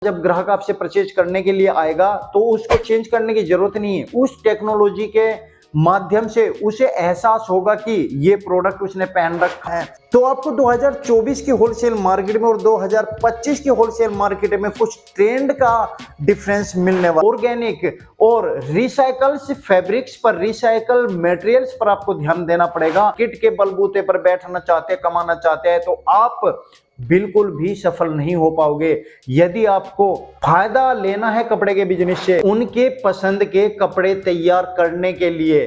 जब ग्राहक आपसे परचेज करने के लिए आएगा तो उसको चेंज करने की जरूरत नहीं है। उस टेक्नोलॉजी के माध्यम से उसे एहसास होगा कि ये प्रोडक्ट उसने पहन रखा है। तो आपको 2024 की होलसेल मार्केट में और 2025 की होलसेल मार्केट में कुछ ट्रेंड का डिफरेंस मिलने वाला। ऑर्गेनिक और रिसाइकल्स फैब्रिक्स पर, रिसाइकल मटेरियल्स पर आपको ध्यान देना पड़ेगा। किट के बलबूते पर बैठना चाहते हैं, कमाना चाहते हैं, तो आप बिल्कुल भी सफल नहीं हो पाओगे। यदि आपको फायदा लेना है कपड़े के बिजनेस से, उनके पसंद के कपड़े तैयार करने के लिए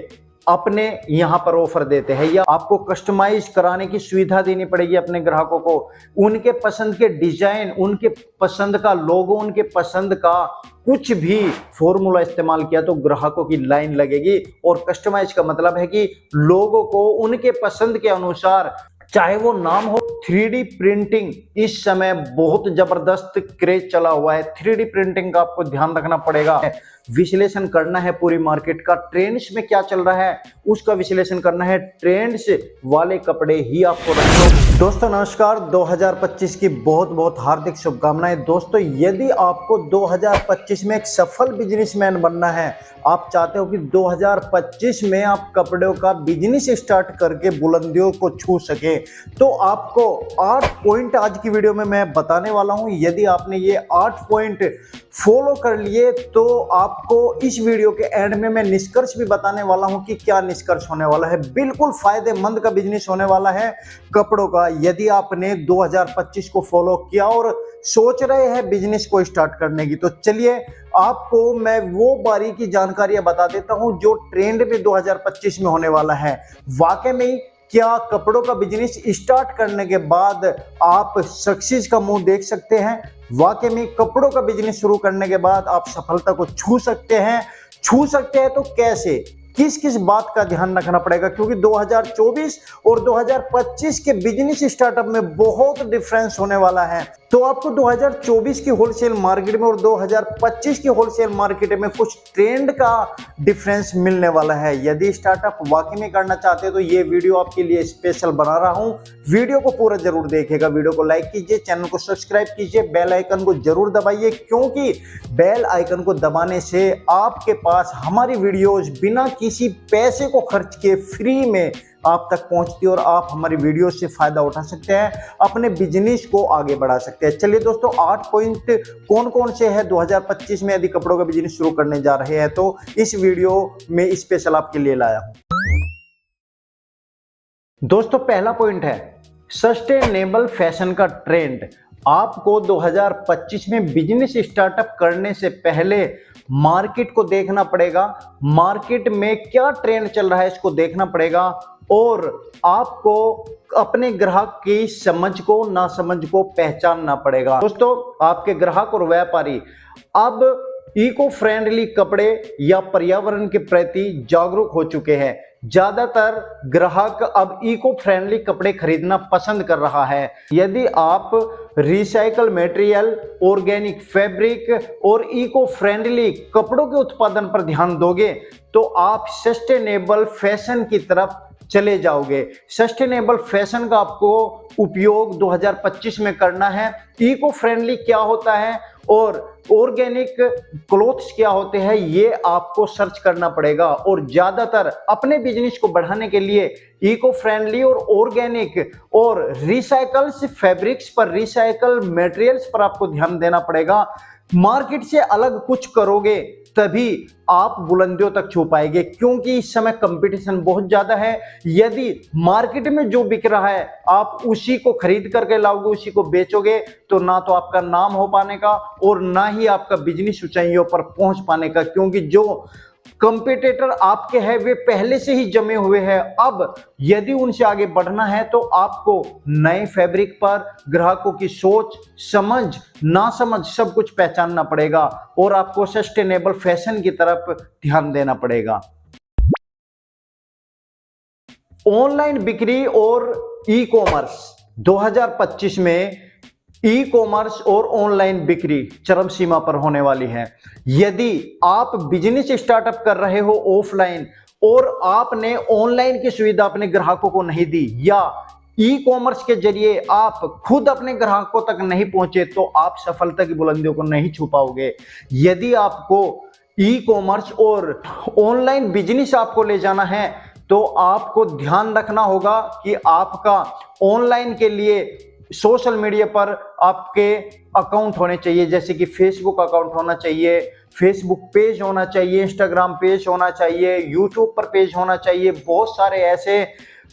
अपने यहां पर ऑफर देते हैं, या आपको कस्टमाइज कराने की सुविधा देनी पड़ेगी अपने ग्राहकों को। उनके पसंद के डिजाइन, उनके पसंद का लोगो, उनके पसंद का कुछ भी फॉर्मूला इस्तेमाल किया तो ग्राहकों की लाइन लगेगी। और कस्टमाइज का मतलब है कि लोगों को उनके पसंद के अनुसार, चाहे वो नाम हो 3D प्रिंटिंग, इस समय बहुत जबरदस्त क्रेज चला हुआ है। 3D प्रिंटिंग का आपको ध्यान रखना पड़ेगा, विश्लेषण करना है पूरी मार्केट का, ट्रेंड्स में क्या चल रहा है उसका विश्लेषण करना है। ट्रेंड्स वाले कपड़े ही आपको रखना। दोस्तों नमस्कार, 2025 की बहुत बहुत हार्दिक शुभकामनाएं। दोस्तों यदि आपको 2025 में एक सफल बिजनेसमैन बनना है, आप चाहते हो कि 2025 में आप कपड़ों का बिजनेस स्टार्ट करके बुलंदियों को छू सके, तो आपको 8 पॉइंट आज की वीडियो में मैं बताने वाला हूं। यदि आपने ये 8 पॉइंट फॉलो कर लिए तो आपको इस वीडियो के एंड में मैं निष्कर्ष भी बताने वाला हूं कि क्या निष्कर्ष होने वाला है। बिल्कुल फायदेमंद का बिजनेस होने वाला है कपड़ों का, यदि आपने 2025 को फॉलो किया और सोच रहे हैं बिजनेस को स्टार्ट करने की। तो चलिए आपको मैं वो बारीकी जानकारियां बता देता हूं जो ट्रेंड में 2025 में होने वाला है। वाकई में क्या कपड़ों का बिजनेस स्टार्ट करने के बाद आप सक्सेस का मुंह देख सकते हैं? वाकई में कपड़ों का बिजनेस शुरू करने के बाद आप सफलता को छू सकते हैं। छू सकते हैं तो कैसे, किस किस बात का ध्यान रखना पड़ेगा, क्योंकि 2024 और 2025 के बिजनेस स्टार्टअप में बहुत डिफरेंस होने वाला है। तो आपको 2024 की होलसेल मार्केट में और 2025 की होलसेल मार्केट में कुछ ट्रेंड का डिफरेंस मिलने वाला है। यदि स्टार्टअप वाकई में करना चाहते हैं तो ये वीडियो आपके लिए स्पेशल बना रहा हूं। वीडियो को पूरा जरूर देखिएगा, वीडियो को लाइक कीजिए, चैनल को सब्सक्राइब कीजिए, बेल आइकन को जरूर दबाइए, क्योंकि बेल आइकन को दबाने से आपके पास हमारी वीडियोज बिना किसी पैसे को खर्च किए फ्री में आप तक पहुंचती है और आप हमारी वीडियो से फायदा उठा सकते हैं, अपने बिजनेस को आगे बढ़ा सकते हैं। चलिए दोस्तों 8 पॉइंट कौन कौन से हैं 2025 में यदि कपड़ों का बिजनेस शुरू करने जा रहे हैं, तो इस वीडियो में स्पेशल आपके लिए लाया हूं। दोस्तों पहला पॉइंट है सस्टेनेबल फैशन का ट्रेंड। आपको 2025 में बिजनेस स्टार्टअप करने से पहले मार्केट को देखना पड़ेगा, मार्केट में क्या ट्रेंड चल रहा है इसको देखना पड़ेगा, और आपको अपने ग्राहक की समझ को, ना समझ को पहचानना पड़ेगा। दोस्तों आपके ग्राहक और व्यापारी अब इको फ्रेंडली कपड़े या पर्यावरण के प्रति जागरूक हो चुके हैं। ज्यादातर ग्राहक अब इको फ्रेंडली कपड़े खरीदना पसंद कर रहा है। यदि आप रिसाइकल मटेरियल, ऑर्गेनिक फैब्रिक और इको फ्रेंडली कपड़ों के उत्पादन पर ध्यान दोगे तो आप सस्टेनेबल फैशन की तरफ चले जाओगे। सस्टेनेबल फैशन का आपको उपयोग 2025 में करना है। इको फ्रेंडली क्या होता है और ऑर्गेनिक क्लोथ्स क्या होते हैं ये आपको सर्च करना पड़ेगा, और ज्यादातर अपने बिजनेस को बढ़ाने के लिए इको फ्रेंडली और ऑर्गेनिक और रिसाइकल्स फैब्रिक्स पर, रिसाइकल मटेरियल्स पर आपको ध्यान देना पड़ेगा। मार्केट से अलग कुछ करोगे तभी आप बुलंदियों तक छू पाएंगे, क्योंकि इस समय कंपटीशन बहुत ज्यादा है। यदि मार्केट में जो बिक रहा है आप उसी को खरीद करके लाओगे, उसी को बेचोगे, तो ना तो आपका नाम हो पाने का और ना ही आपका बिजनेस ऊंचाइयों पर पहुंच पाने का, क्योंकि जो कंपटीटर आपके हैं वे पहले से ही जमे हुए हैं। अब यदि उनसे आगे बढ़ना है तो आपको नए फैब्रिक पर ग्राहकों की सोच, समझ, ना समझ सब कुछ पहचानना पड़ेगा और आपको सस्टेनेबल फैशन की तरफ ध्यान देना पड़ेगा। ऑनलाइन बिक्री और ई कॉमर्स 2025 में ई कॉमर्स और ऑनलाइन बिक्री चरम सीमा पर होने वाली है। यदि आप बिजनेस स्टार्टअप कर रहे हो ऑफलाइन और आपने ऑनलाइन की सुविधा अपने ग्राहकों को नहीं दी, या ई कॉमर्स के जरिए आप खुद अपने ग्राहकों तक नहीं पहुंचे तो आप सफलता की बुलंदियों को नहीं छू पाओगे। यदि आपको ई कॉमर्स और ऑनलाइन बिजनेस आपको ले जाना है तो आपको ध्यान रखना होगा कि आपका ऑनलाइन के लिए सोशल मीडिया पर आपके अकाउंट होने चाहिए, जैसे कि फेसबुक अकाउंट होना चाहिए, फेसबुक पेज होना चाहिए, इंस्टाग्राम पेज होना चाहिए, यूट्यूब पर पेज होना चाहिए। बहुत सारे ऐसे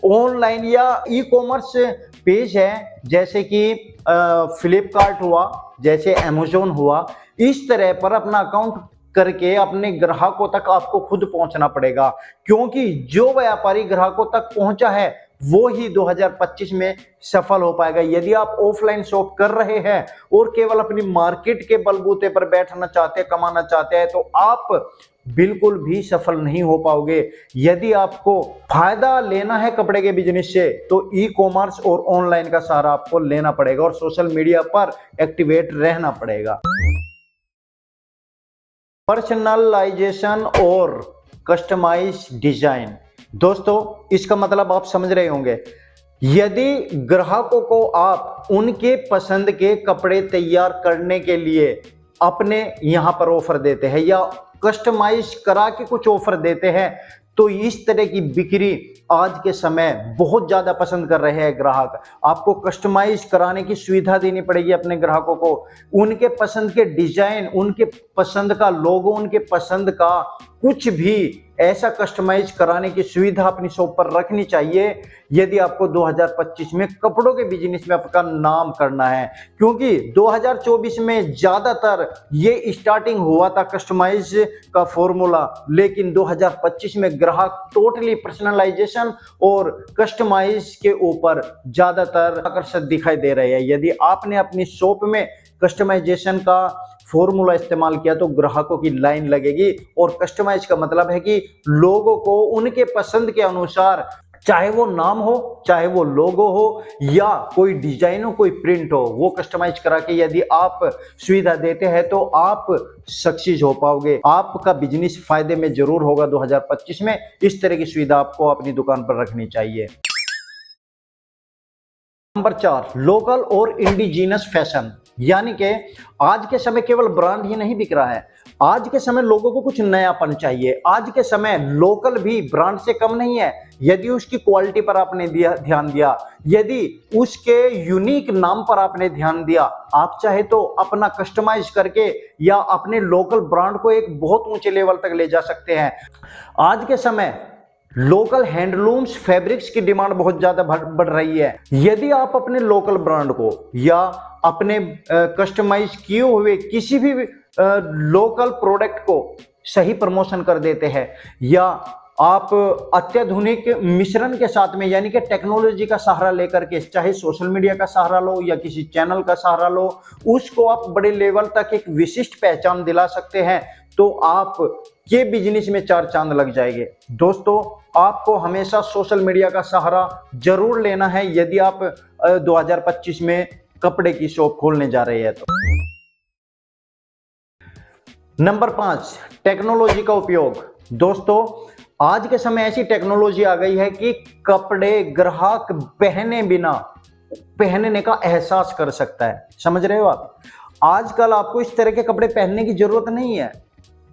ऑनलाइन या ई कॉमर्स पेज है, जैसे कि फ्लिपकार्ट हुआ, जैसे अमेजोन हुआ। इस तरह पर अपना अकाउंट करके अपने ग्राहकों तक आपको खुद पहुंचना पड़ेगा, क्योंकि जो व्यापारी ग्राहकों तक पहुंचा है वो ही 2025 में सफल हो पाएगा। यदि आप ऑफलाइन शॉप कर रहे हैं और केवल अपनी मार्केट के बलबूते पर बैठना चाहते हैं, कमाना चाहते हैं, तो आप बिल्कुल भी सफल नहीं हो पाओगे। यदि आपको फायदा लेना है कपड़े के बिजनेस से तो ई कॉमर्स और ऑनलाइन का सहारा आपको लेना पड़ेगा और सोशल मीडिया पर एक्टिवेट रहना पड़ेगा। पर्सनलाइजेशन और कस्टमाइज डिजाइन, दोस्तों इसका मतलब आप समझ रहे होंगे। यदि ग्राहकों को आप उनके पसंद के कपड़े तैयार करने के लिए अपने यहां पर ऑफर देते हैं या कस्टमाइज करा के कुछ ऑफर देते हैं, तो इस तरह की बिक्री आज के समय बहुत ज़्यादा पसंद कर रहे हैं ग्राहक। आपको कस्टमाइज कराने की सुविधा देनी पड़ेगी अपने ग्राहकों को, उनके पसंद के डिजाइन, उनके पसंद का लोगो, उनके पसंद का कुछ भी ऐसा कस्टमाइज कराने की सुविधा अपनी शॉप पर रखनी चाहिए यदि आपको 2025 में कपड़ों के बिजनेस में आपका नाम करना है। क्योंकि 2024 में ज़्यादातर ये स्टार्टिंग हुआ था कस्टमाइज का फॉर्मूला, लेकिन 2025 में ग्राहक टोटली पर्सनलाइजेशन और कस्टमाइज के ऊपर ज़्यादातर आकर्षित दिखाई दे रहे हैं। यदि आपने अपनी शॉप में कस्टमाइजेशन का फॉर्मूला इस्तेमाल किया तो ग्राहकों की लाइन लगेगी। और कस्टमाइज का मतलब है कि लोगों को उनके पसंद के अनुसार, चाहे वो नाम हो, चाहे वो लोगो हो या कोई डिजाइन हो, कोई प्रिंट हो, वो कस्टमाइज करा के यदि आप सुविधा देते हैं तो आप सक्सेस हो पाओगे। आपका बिजनेस फायदे में जरूर होगा 2025 में। इस तरह की सुविधा आपको अपनी दुकान पर रखनी चाहिए। नंबर 4, लोकल और इंडिजीनस फैशन, यानी कि आज के समय केवल ब्रांड ही नहीं बिक रहा है, आज के समय लोगों को कुछ नयापन चाहिए। आज के समय लोकल भी ब्रांड से कम नहीं है। यदि उसकी क्वालिटी पर आपने ध्यान दिया, यदि उसके यूनिक नाम पर आपने ध्यान दिया, आप चाहे तो अपना कस्टमाइज करके या अपने लोकल ब्रांड को एक बहुत ऊंचे लेवल तक ले जा सकते हैं। आज के समय लोकल हैंडलूम्स, फैब्रिक्स की डिमांड बहुत ज्यादा बढ़ रही है। यदि आप अपने लोकल ब्रांड को या अपने कस्टमाइज किए हुए किसी भी लोकल प्रोडक्ट को सही प्रमोशन कर देते हैं या आप अत्याधुनिक मिश्रण के साथ में, यानी कि टेक्नोलॉजी का सहारा लेकर के, चाहे सोशल मीडिया का सहारा लो या किसी चैनल का सहारा लो, उसको आप बड़े लेवल तक एक विशिष्ट पहचान दिला सकते हैं, तो आप के बिजनेस में 4 चांद लग जाएंगे। दोस्तों, आपको हमेशा सोशल मीडिया का सहारा जरूर लेना है यदि आप 2025 में कपड़े की शॉप खोलने जा रहे हैं तो। नंबर 5, टेक्नोलॉजी का उपयोग। दोस्तों, आज के समय ऐसी टेक्नोलॉजी आ गई है कि कपड़े ग्राहक पहने बिना पहनने का एहसास कर सकता है। समझ रहे हो आप? आजकल आपको इस तरह के कपड़े पहनने की जरूरत नहीं है।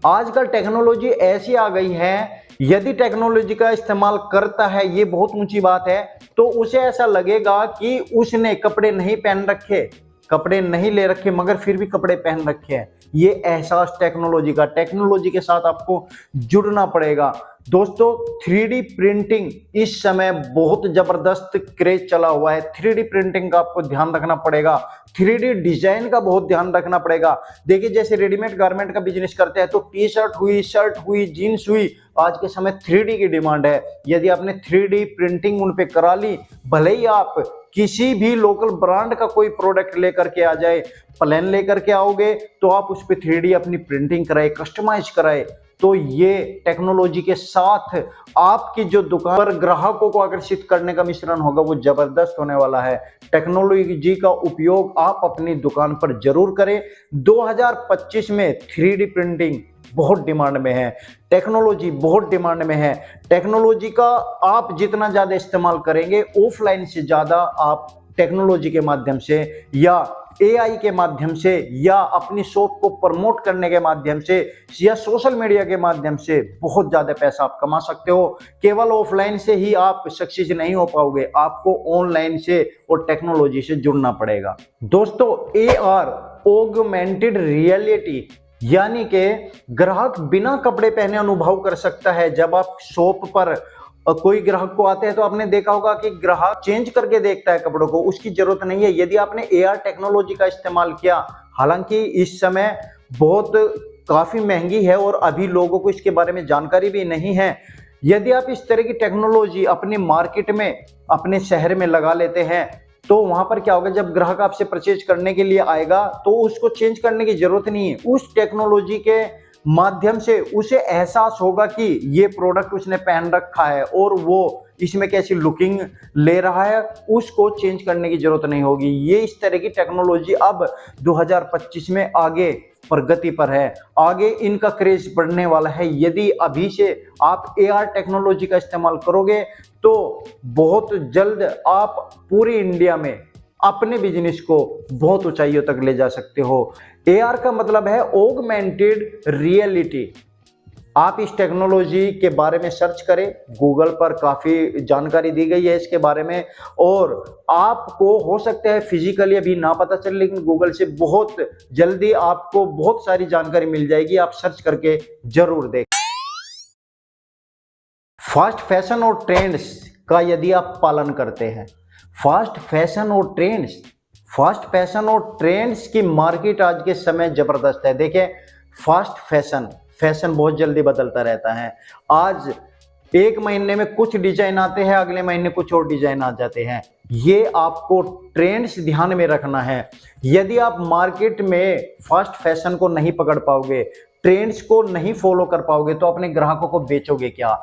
आजकल टेक्नोलॉजी ऐसी आ गई है, यदि टेक्नोलॉजी का इस्तेमाल करता है, ये बहुत ऊंची बात है, तो उसे ऐसा लगेगा कि उसने कपड़े नहीं पहन रखे, कपड़े नहीं ले रखे, मगर फिर भी कपड़े पहन रखे हैं। ये एहसास टेक्नोलॉजी का, टेक्नोलॉजी के साथ आपको जुड़ना पड़ेगा। दोस्तों, 3D प्रिंटिंग इस समय बहुत जबरदस्त क्रेज चला हुआ है। 3D प्रिंटिंग का आपको ध्यान रखना पड़ेगा, 3D डिजाइन का बहुत ध्यान रखना पड़ेगा। देखिए, जैसे रेडीमेड गारमेंट का बिजनेस करते हैं तो टी शर्ट हुई, शर्ट हुई, जीन्स हुई, आज के समय 3D की डिमांड है। यदि आपने 3D प्रिंटिंग उन पे करा ली, भले ही आप किसी भी लोकल ब्रांड का कोई प्रोडक्ट लेकर के आ जाए, प्लेन लेकर के आओगे तो आप उस पे 3D अपनी प्रिंटिंग कराए, कस्टमाइज कराए, तो ये टेक्नोलॉजी के साथ आपकी जो दुकान पर ग्राहकों को आकर्षित करने का मिश्रण होगा वो जबरदस्त होने वाला है। टेक्नोलॉजी का उपयोग आप अपनी दुकान पर जरूर करें। 2025 में 3D प्रिंटिंग बहुत डिमांड में है, टेक्नोलॉजी बहुत डिमांड में है। टेक्नोलॉजी का आप जितना ज़्यादा इस्तेमाल करेंगे, ऑफलाइन से ज़्यादा आप टेक्नोलॉजी के माध्यम से या एआई के माध्यम से या अपनी शॉप को प्रमोट करने के माध्यम से या सोशल मीडिया के माध्यम से बहुत ज़्यादा पैसा आप कमा सकते हो। केवल ऑफलाइन से ही आप सक्सेस नहीं हो पाओगे, आपको ऑनलाइन से और टेक्नोलॉजी से जुड़ना पड़ेगा। दोस्तों, AR ऑगमेंटेड रियलिटी यानी कि ग्राहक बिना कपड़े पहने अनुभव कर सकता है। जब आप शॉप पर कोई ग्राहक को आते हैं तो आपने देखा होगा कि ग्राहक चेंज करके देखता है कपड़ों को, उसकी जरूरत नहीं है। यदि आपने AR टेक्नोलॉजी का इस्तेमाल किया, हालांकि इस समय बहुत काफी महंगी है और अभी लोगों को इसके बारे में जानकारी भी नहीं है। यदि आप इस तरह की टेक्नोलॉजी अपने मार्केट में, अपने शहर में लगा लेते हैं तो वहां पर क्या होगा, जब ग्राहक आपसे परचेज करने के लिए आएगा तो उसको चेंज करने की जरूरत नहीं है। उस टेक्नोलॉजी के माध्यम से उसे एहसास होगा कि ये प्रोडक्ट उसने पहन रखा है और वो इसमें कैसी लुकिंग ले रहा है, उसको चेंज करने की जरूरत नहीं होगी। ये इस तरह की टेक्नोलॉजी अब 2025 में आगे प्रगति पर है, आगे इनका क्रेज बढ़ने वाला है। यदि अभी से आप AR टेक्नोलॉजी का इस्तेमाल करोगे तो बहुत जल्द आप पूरी इंडिया में अपने बिजनेस को बहुत ऊंचाइयों तक ले जा सकते हो। AR का मतलब है ऑगमेंटेड रियलिटी। आप इस टेक्नोलॉजी के बारे में सर्च करें, गूगल पर काफ़ी जानकारी दी गई है इसके बारे में, और आपको हो सकता है फिजिकली अभी ना पता चले, लेकिन गूगल से बहुत जल्दी आपको बहुत सारी जानकारी मिल जाएगी। आप सर्च करके जरूर देखें। फास्ट फैशन और ट्रेंड्स का यदि आप पालन करते हैं, फास्ट फैशन और ट्रेंड्स की मार्केट आज के समय जबरदस्त है। देखिए, फास्ट फैशन बहुत जल्दी बदलता रहता है। आज एक महीने में कुछ डिजाइन आते हैं, अगले महीने कुछ और डिजाइन आ जाते हैं। ये आपको ट्रेंड्स ध्यान में रखना है। यदि आप मार्केट में फास्ट फैशन को नहीं पकड़ पाओगे, ट्रेंड्स को नहीं फॉलो कर पाओगे तो अपने ग्राहकों को बेचोगे क्या।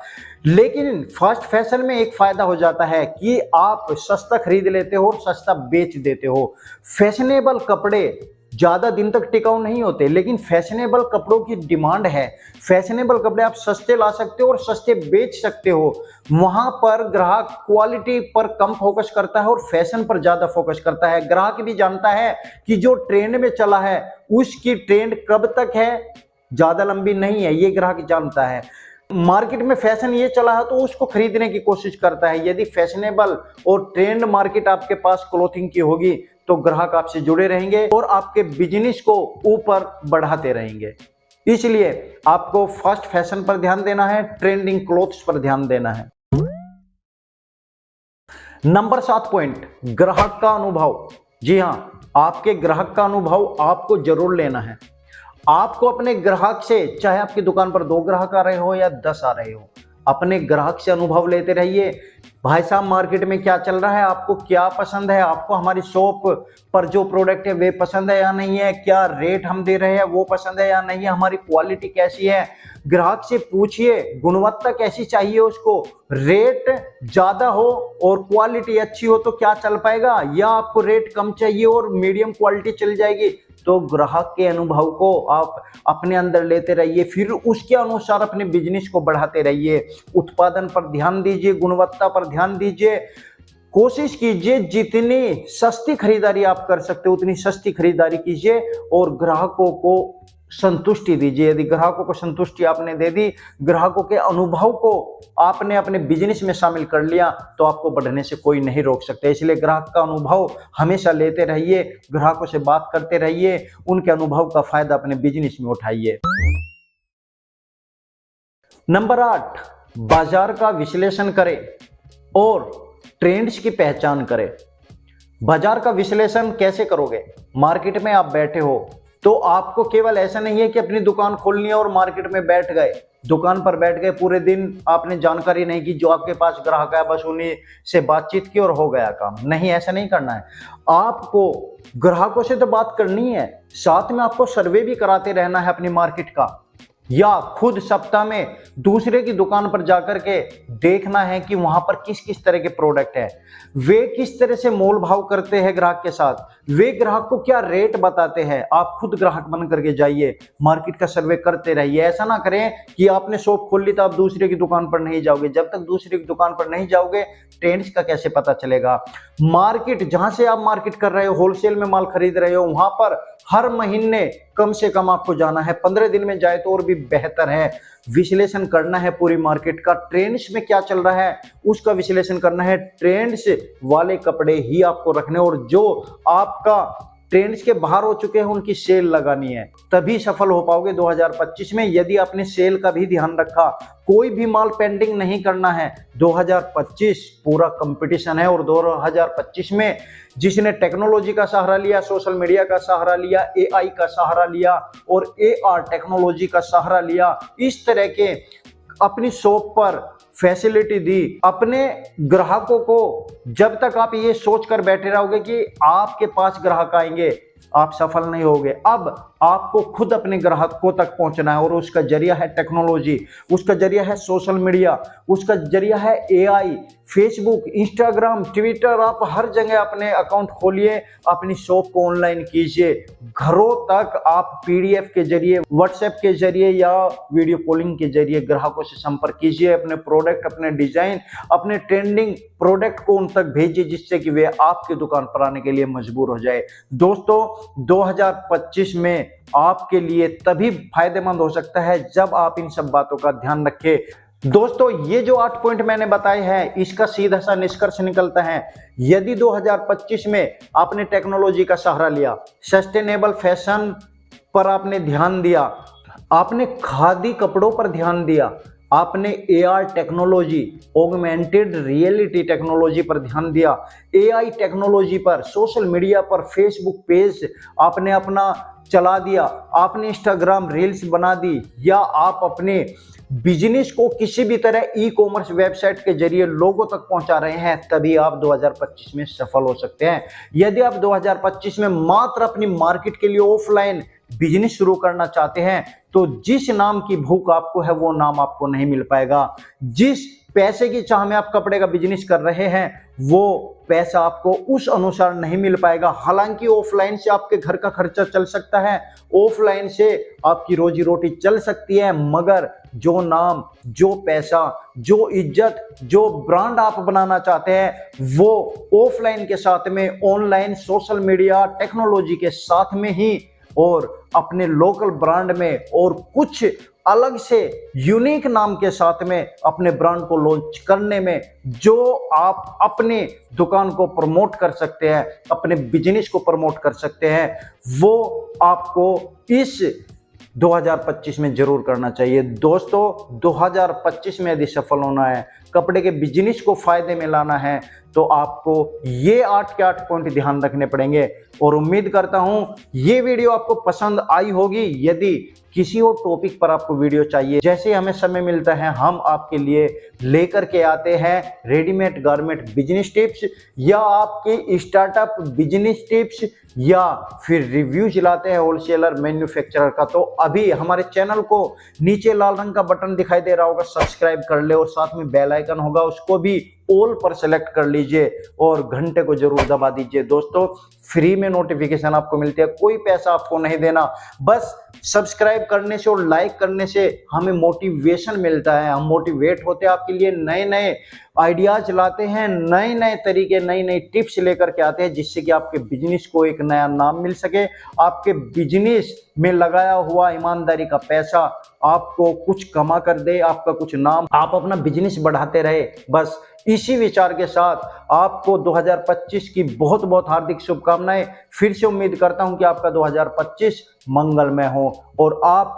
लेकिन फास्ट फैशन में एक फायदा हो जाता है कि आप सस्ता खरीद लेते हो और सस्ता बेच देते हो। फैशनेबल कपड़े ज्यादा दिन तक टिकाऊ नहीं होते, लेकिन फैशनेबल कपड़ों की डिमांड है। फैशनेबल कपड़े आप सस्ते ला सकते हो और सस्ते बेच सकते हो। वहां पर ग्राहक क्वालिटी पर कम फोकस करता है और फैशन पर ज्यादा फोकस करता है। ग्राहक भी जानता है कि जो ट्रेंड में चला है उसकी ट्रेंड कब तक है, ज्यादा लंबी नहीं है, ये ग्राहक जानता है। मार्केट में फैशन ये चला है तो उसको खरीदने की कोशिश करता है। यदि फैशनेबल और ट्रेंड मार्केट आपके पास क्लोथिंग की होगी तो ग्राहक आपसे जुड़े रहेंगे और आपके बिजनेस को ऊपर बढ़ाते रहेंगे। इसलिए आपको फास्ट फैशन पर ध्यान देना है, ट्रेंडिंग क्लोथ्स पर ध्यान देना है। नंबर 7 पॉइंट, ग्राहक का अनुभव। जी हां, आपके ग्राहक का अनुभव आपको जरूर लेना है। आपको अपने ग्राहक से, चाहे आपकी दुकान पर 2 ग्राहक आ रहे हो या 10 आ रहे हो, अपने ग्राहक से अनुभव लेते रहिए। भाई साहब, मार्केट में क्या चल रहा है, आपको क्या पसंद है, आपको हमारी शॉप पर जो प्रोडक्ट है वे पसंद है या नहीं है, क्या रेट हम दे रहे हैं वो पसंद है या नहीं है, हमारी क्वालिटी कैसी है। ग्राहक से पूछिए, गुणवत्ता कैसी चाहिए उसको। रेट ज्यादा हो और क्वालिटी अच्छी हो तो क्या चल पाएगा, या आपको रेट कम चाहिए और मीडियम क्वालिटी चल जाएगी। तो ग्राहक के अनुभव को आप अपने अंदर लेते रहिए, फिर उसके अनुसार अपने बिजनेस को बढ़ाते रहिए। उत्पादन पर ध्यान दीजिए, गुणवत्ता पर ध्यान दीजिए। कोशिश कीजिए जितनी सस्ती खरीदारी आप कर सकते हो उतनी सस्ती खरीदारी कीजिए और ग्राहकों को संतुष्टि दीजिए। यदि ग्राहकों को संतुष्टि आपने दे दी, ग्राहकों के अनुभव को आपने अपने बिजनेस में शामिल कर लिया, तो आपको बढ़ने से कोई नहीं रोक सकता। इसलिए ग्राहक का अनुभव हमेशा लेते रहिए, ग्राहकों से बात करते रहिए, उनके अनुभव का फायदा अपने बिजनेस में उठाइए। नंबर 8, बाजार का विश्लेषण करें और ट्रेंड्स की पहचान करें। बाजार का विश्लेषण कैसे करोगे? मार्केट में आप बैठे हो तो आपको केवल ऐसा नहीं है कि अपनी दुकान खोलनी है और मार्केट में बैठ गए, दुकान पर बैठ गए, पूरे दिन आपने जानकारी नहीं की, जो आपके पास ग्राहक है बस उन्हीं से बातचीत की और हो गया काम। नहीं, ऐसा नहीं करना है। आपको ग्राहकों से तो बात करनी है, साथ में आपको सर्वे भी कराते रहना है अपनी मार्केट का। या खुद सप्ताह में दूसरे की दुकान पर जाकर के देखना है कि वहां पर किस किस तरह के प्रोडक्ट है, वे किस तरह से मोल भाव करते हैं ग्राहक के साथ, वे ग्राहक को क्या रेट बताते हैं। आप खुद ग्राहक बन करके जाइए, मार्केट का सर्वे करते रहिए। ऐसा ना करें कि आपने शॉप खोल ली तो आप दूसरे की दुकान पर नहीं जाओगे। जब तक दूसरे की दुकान पर नहीं जाओगे ट्रेंड्स का कैसे पता चलेगा। मार्केट जहां से आप मार्केट कर रहे हो, होलसेल में माल खरीद रहे हो, वहां पर हर महीने कम से कम आपको जाना है, 15 दिन में जाए तो और भी बेहतर है। विश्लेषण करना है पूरी मार्केट का, ट्रेंड्स में क्या चल रहा है उसका विश्लेषण करना है। ट्रेंड्स वाले कपड़े ही आपको रखने, और जो आपका ट्रेंड्स के बाहर हो चुके हैं उनकी सेल लगानी है, तभी सफल हो पाओगे 2025 में। यदि आपने सेल का भी ध्यान रखा, कोई भी माल पेंडिंग नहीं करना है। 2025 पूरा कंपटीशन है, और 2025 में जिसने टेक्नोलॉजी का सहारा लिया, सोशल मीडिया का सहारा लिया, एआई का सहारा लिया और एआर टेक्नोलॉजी का सहारा लिया, इस तरह के अपनी शॉप पर फैसिलिटी दी अपने ग्राहकों को, जब तक आप ये सोचकर बैठे रहोगे कि आपके पास ग्राहक आएंगे, आप सफल नहीं होगे। अब आपको खुद अपने ग्राहकों तक पहुंचना है, और उसका जरिया है टेक्नोलॉजी, उसका जरिया है सोशल मीडिया, उसका जरिया है एआई, फेसबुक, इंस्टाग्राम, ट्विटर। आप हर जगह अपने अकाउंट खोलिए, अपनी शॉप को ऑनलाइन कीजिए। घरों तक आप पीडीएफ के जरिए, व्हाट्सएप के जरिए या वीडियो कॉलिंग के जरिए ग्राहकों से संपर्क कीजिए। अपने प्रोडक्ट, अपने डिजाइन, अपने ट्रेंडिंग प्रोडक्ट को उन तक भेजिए, जिससे कि वे आपकी दुकान पर आने के लिए मजबूर हो जाए। दोस्तों, 2025 में आपके लिए तभी फायदेमंद हो सकता है जब आप इन सब बातों का ध्यान रखें। दोस्तों, ये जो 8 पॉइंट मैंने बताए हैं, इसका सीधा सा निष्कर्ष निकलता है, यदि 2025 में आपने टेक्नोलॉजी का सहारा लिया, सस्टेनेबल फैशन पर आपने ध्यान दिया, आपने खादी कपड़ों पर ध्यान दिया, आपने AR technology, augmented reality technology पर ध्यान दिया, एआई टेक्नोलॉजी पर, सोशल मीडिया पर, फेसबुक पेज आपने अपना चला दिया, आपने इंस्टाग्राम रील्स बना दी, या आप अपने बिजनेस को किसी भी तरह ई कॉमर्स वेबसाइट के जरिए लोगों तक पहुंचा रहे हैं, तभी आप 2025 में सफल हो सकते हैं। यदि आप 2025 में मात्र अपनी मार्केट के लिए ऑफलाइन बिजनेस शुरू करना चाहते हैं, तो जिस नाम की भूख आपको है वो नाम आपको नहीं मिल पाएगा। जिस पैसे की चाह में आप कपड़े का बिजनेस कर रहे हैं, वो पैसा आपको उस अनुसार नहीं मिल पाएगा। हालांकि ऑफलाइन से आपके घर का खर्चा चल सकता है, ऑफलाइन से आपकी रोजी रोटी चल सकती है, मगर जो नाम, जो पैसा, जो इज्जत, जो ब्रांड आप बनाना चाहते हैं, वो ऑफलाइन के साथ में, ऑनलाइन, सोशल मीडिया, टेक्नोलॉजी के साथ में ही, और अपने लोकल ब्रांड में, और कुछ अलग से यूनिक नाम के साथ में अपने ब्रांड को लॉन्च करने में, जो आप अपने दुकान को प्रमोट कर सकते हैं, अपने बिजनेस को प्रमोट कर सकते हैं, वो आपको इस 2025 में जरूर करना चाहिए। दोस्तों, 2025 में यदि सफल होना है, कपड़े के बिजनेस को फायदे में लाना है, तो आपको ये 8 के 8 पॉइंट ध्यान रखने पड़ेंगे। और उम्मीद करता हूं ये वीडियो आपको पसंद आई होगी। यदि किसी और टॉपिक पर आपको वीडियो चाहिए, जैसे हमें समय मिलता है हम आपके लिए लेकर के आते हैं रेडीमेड गारमेंट बिजनेस टिप्स, या आपके स्टार्टअप बिजनेस टिप्स, या फिर रिव्यूज लाते हैं होलसेलर मैन्युफैक्चरर का, तो अभी हमारे चैनल को नीचे लाल रंग का बटन दिखाई दे रहा होगा, सब्सक्राइब कर ले, और साथ में बेल आइकन होगा, उसको भी ऑल पर सेलेक्ट कर लीजिए, और घंटे को जरूर दबा दीजिए। दोस्तों, फ्री में नोटिफिकेशन आपको मिलती है, कोई पैसा आपको नहीं देना, बस सब्सक्राइब करने से और लाइक करने से हमें मोटिवेशन मिलता है, हम मोटिवेट होते हैं, आपके लिए नए नए आइडियाज लाते हैं, नए नए तरीके, नई नई टिप्स लेकर के आते हैं, जिससे कि आपके बिजनेस को एक नया नाम मिल सके, आपके बिजनेस में लगाया हुआ ईमानदारी का पैसा आपको कुछ कमा कर दे, आपका कुछ नाम, आप अपना बिजनेस बढ़ाते रहे। बस इसी विचार के साथ आपको 2025 की बहुत बहुत हार्दिक शुभकामनाएं। फिर से उम्मीद करता हूं कि आपका 2025 मंगलमय हो, और आप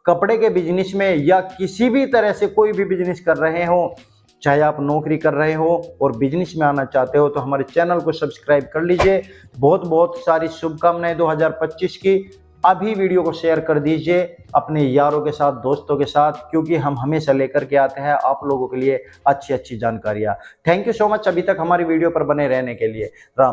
कपड़े के बिजनेस में या किसी भी तरह से कोई भी बिजनेस कर रहे हो, चाहे आप नौकरी कर रहे हो और बिजनेस में आना चाहते हो, तो हमारे चैनल को सब्सक्राइब कर लीजिए। बहुत बहुत सारी शुभकामनाएं 2025 की। अभी वीडियो को शेयर कर दीजिए अपने यारों के साथ, दोस्तों के साथ, क्योंकि हम हमेशा लेकर के आते हैं आप लोगों के लिए अच्छी अच्छी जानकारियां। थैंक यू सो मच अभी तक हमारी वीडियो पर बने रहने के लिए। राम।